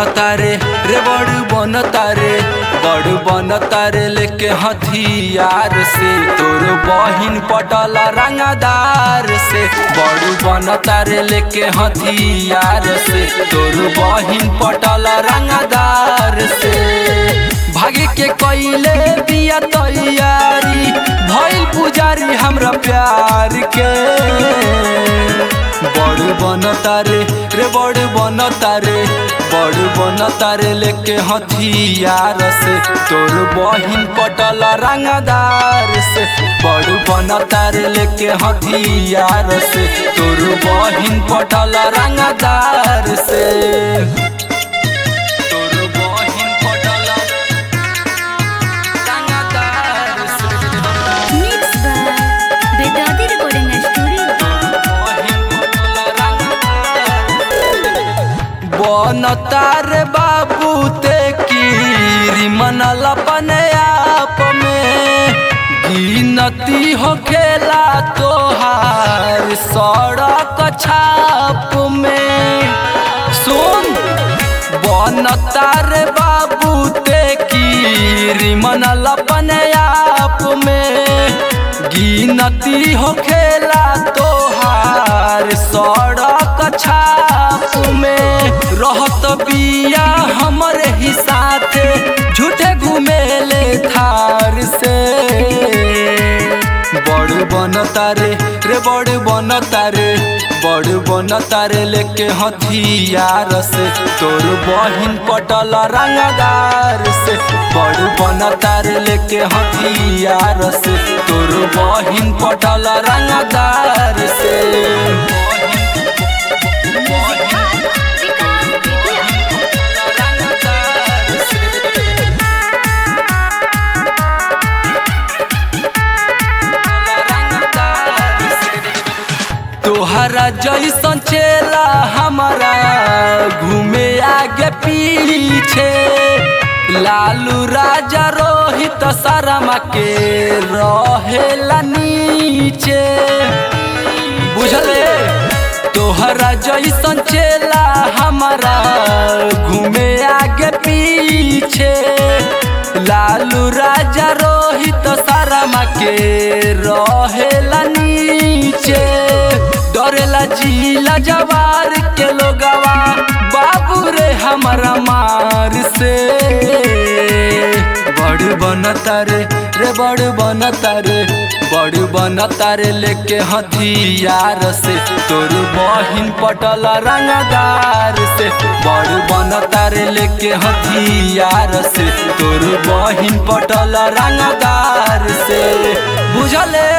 बनतारे रे बड़ बनतारे बड़ बनतारे लेके हथियार से तोर बहिन पटल रंगदार से बड़ बनतारे लेके हथियार से तोर बहिन पटल रंगदार से भागे के कइले बिया तैयारी भइल पुजारी हमरा प्यार के बड़ बनतारे रे बड़ बनतारे लेके हथियार से तोर बहिन पटल रंगदार से बड़ बनतारे लेके हथियार से तोर बहिन पटल रंगदार से बनतार बाबू ते की मनल अपने आप में गिनती हो खेला तोहार सड़क छाप में सुन बनतार बाबू ते की मनल अपने आप में गिनती हो खेला तोहार सड़क छाप में रहत बिया हमरे ही साथे झूठे घूमेले थार से बड़ बनतारे रे बड़ बनतारे लेके हथियार से तोर बहिन पटल रंगदार से बड़ बनतारे लेके हथियार से तोर बहिन पटल रंगदार से तोहरा जैसन चेला हमारा घूमे आगे पीछे लालू राजा रोहित शर्मा के रहेला नीचे बुझले तोहरा जैसन चेला हमारा घूमे आगे पीछे लालू राजा रोहित शर्मा के रहेला नीचे डरेला जिला जवार के लोगवा बाबू रे हमारा मार से बड़ बनतारे रे बड़ बनतारे लेके हथियार से तोर बहिन पटल रंगदार से बड़ बनतारे लेके हथियार से तोर बहिन पटल रंगदार से बुझले।